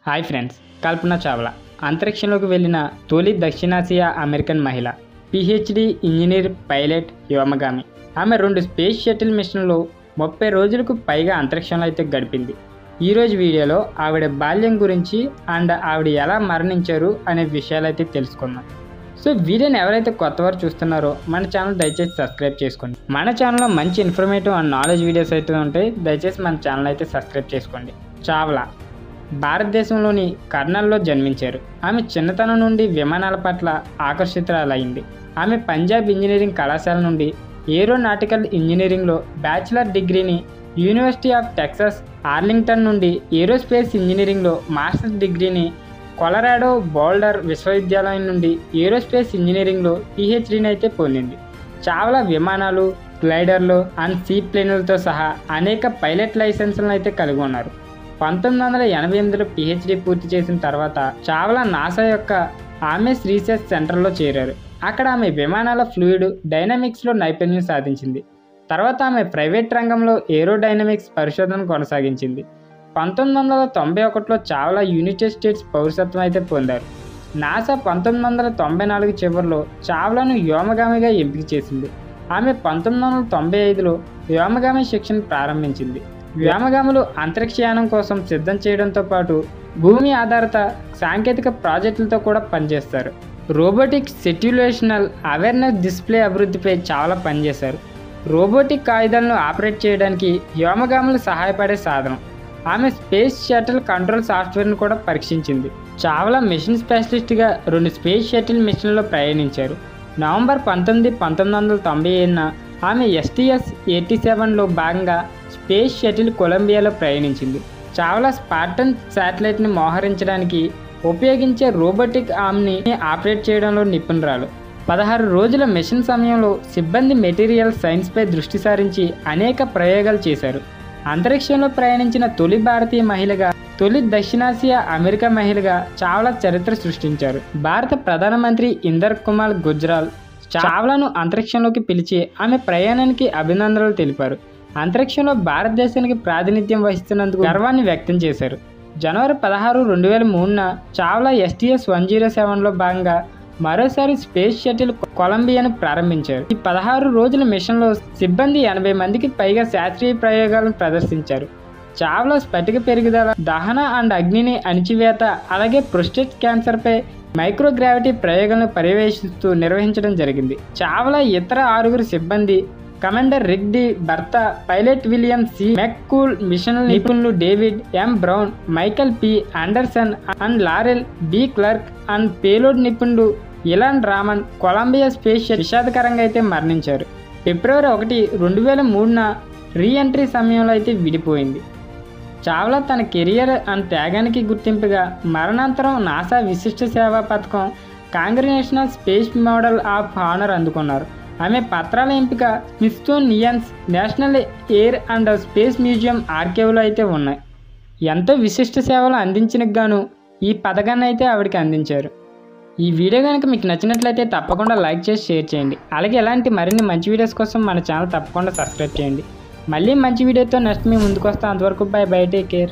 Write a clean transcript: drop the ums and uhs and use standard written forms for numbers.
Hi friends, కల్పన చావ్లా అంతరిక్షంలోకి వెళ్ళిన తొలి దక్షిణాసియా అమెరికన్ మహిళ, పిహెచ్డి ఇంజనీర్, పైలట్, వ్యోమగామి. ఆమె 2 స్పేస్ షటిల్ మిషన్లో 30 రోజులకు పైగా అంతరిక్షంలో అయితే గడిపింది. ఈరోజు వీడియోలో ఆవిడ బాల్యం గురించి అండ్ ఆవిడ ఎలా మరణించారు అనే విషయాలు అయితే తెలుసుకుందాం. సో వీడియోని ఎవరైతే కొత్తవారు చూస్తున్నారో మన ఛానల్ దయచేసి సబ్స్క్రైబ్ చేసుకోండి. మన ఛానల్లో మంచి ఇన్ఫర్మేటివ్ అండ్ నాలెడ్జ్ వీడియోస్ అయితే ఉంటాయి. దయచేసి మన ఛానల్ అయితే సబ్స్క్రైబ్ చేసుకోండి. చావ్లా భారతదేశంలోని కర్నల్లో జన్మించారు. ఆమె చిన్నతనం నుండి విమానాల పట్ల ఆకర్షితురాలైంది. ఆమె పంజాబ్ ఇంజనీరింగ్ కళాశాల నుండి ఏరోనాటికల్ ఇంజనీరింగ్లో బ్యాచిలర్ డిగ్రీని, యూనివర్సిటీ ఆఫ్ టెక్సాస్ ఆర్లింగ్టన్ నుండి ఏరోస్పేస్ ఇంజనీరింగ్లో మాస్టర్స్ డిగ్రీని, కొలరాడో బౌల్డర్ విశ్వవిద్యాలయం నుండి ఏరోస్పేస్ ఇంజనీరింగ్లో పిహెచ్డీని అయితే పొందింది. చావ్లా విమానాలు, గ్లైడర్లు అండ్ సీ ప్లేన్లతో సహా అనేక పైలట్ లైసెన్సులను అయితే కలిగి ఉన్నారు. 1988లో పిహెచ్డి పూర్తి చేసిన తర్వాత చావ్లా నాసా యొక్క ఆమెస్ రీసెర్చ్ సెంటర్లో చేరారు. అక్కడ ఆమె విమానాల ఫ్లూయిడ్ డైనమిక్స్లో నైపుణ్యం సాధించింది. తర్వాత ఆమె ప్రైవేట్ రంగంలో ఏరోడైనమిక్స్ పరిశోధన కొనసాగించింది. 1991లో చావ్లా యునైటెడ్ స్టేట్స్ పౌరసత్వం అయితే పొందారు. నాసా 1994 చివరిలో చావ్లాను వ్యోమగామిగా ఎంపిక చేసింది. ఆమె 1995లో వ్యోమగామి శిక్షణ ప్రారంభించింది. వ్యోమగాములు అంతరిక్షయానం కోసం సిద్ధం చేయడంతో పాటు భూమి ఆధారిత సాంకేతిక ప్రాజెక్టులతో కూడా పనిచేస్తారు. రోబోటిక్ సిట్యుయేషనల్ అవేర్నెస్ డిస్ప్లే అభివృద్ధిపై చాలా పనిచేశారు. రోబోటిక్ ఆయుధాలను ఆపరేట్ చేయడానికి వ్యోమగాములు సహాయపడే సాధనం. ఆమె స్పేస్ షటిల్ కంట్రోల్ సాఫ్ట్వేర్ను కూడా పరీక్షించింది. చావ్లా మిషన్ స్పెషలిస్ట్గా 2 స్పేస్ షటిల్ మిషన్లలో ప్రయాణించారు. నవంబర్ 19, 1997న ఆమె STS-87లో భాగంగా స్పేస్ షటిల్ కొలంబియాలో ప్రయాణించింది. చావ్లా స్పార్టన్ శాటిలైట్ని మోహరించడానికి ఉపయోగించే రోబోటిక్ ఆర్మ్ని ఆపరేట్ చేయడంలో నిపుణురాలు. 16 రోజుల మిషన్ సమయంలో సిబ్బంది మెటీరియల్ సైన్స్పై దృష్టి సారించి అనేక ప్రయోగాలు చేశారు. అంతరిక్షంలో ప్రయాణించిన తొలి భారతీయ మహిళగా, తొలి దక్షిణాసియా అమెరికా మహిళగా చావ్లా చరిత్ర సృష్టించారు. భారత ప్రధానమంత్రి ఇందర్ కుమార్ గుజ్రాల్ చావ్లాను అంతరిక్షంలోకి పిలిచి ఆమె ప్రయాణానికి అభినందనలు తెలిపారు. అంతరిక్షంలో భారతదేశానికి ప్రాతినిధ్యం వహిస్తున్నందుకు గర్వాన్ని వ్యక్తం చేశారు. జనవరి 16, 2003న చావ్లా STS-107లో భాగంగా మరోసారి స్పేస్ షటిల్ కొలంబియాను ప్రారంభించారు. ఈ 16 రోజుల మిషన్లో సిబ్బంది 80 మందికి పైగా శాస్త్రీయ ప్రయోగాలను ప్రదర్శించారు. చావ్లా స్ఫటిక పెరుగుదల, దహన అండ్ అగ్నిని అణిచివేత, అలాగే ప్రోస్టేట్ క్యాన్సర్పై మైక్రోగ్రావిటీ ప్రయోగాలను పర్యవేక్షిస్తూ నిర్వహించడం జరిగింది. చావ్లా ఇతర 6 సిబ్బంది, కమాండర్ రిక్ డి బర్త, pilot William C McCool, mission నిపుణులు David M Brown, Michael P Anderson and Laurel B Clark and payload నిపుణుడు ఇలాన్ రామన్ కొలంబియా స్పేస్ విషాదకరంగా అయితే మరణించారు. ఫిబ్రవరి 1, 2003న రీఎంట్రీ సమయంలో అయితే విడిపోయింది. చావ్లా తన కెరియర్ అండ్ త్యాగానికి గుర్తింపుగా మరణాంతరం నాసా విశిష్ట సేవా పథకం, congressional space medal of honour అందుకున్నారు. ఆమె పత్రాల ఎంపిక Smithsonian national air and space museum ఆర్కైవ్లో అయితే ఉన్నాయి. ఎంతో విశిష్ట సేవలు అందించినకు గాను ఈ పథకాన్ని అయితే ఆవిడకి అందించారు. ఈ వీడియో కనుక మీకు నచ్చినట్లయితే తప్పకుండా లైక్ చేసి షేర్ చేయండి. అలాగే ఇలాంటి మరిన్ని మంచి వీడియోస్ కోసం మన ఛానల్ తప్పకుండా సబ్స్క్రైబ్ చేయండి. మళ్ళీ మంచి వీడియోతో నెక్స్ట్ మీ ముందుకు వస్తాం. అంతవరకు బై, టేక్ కేర్.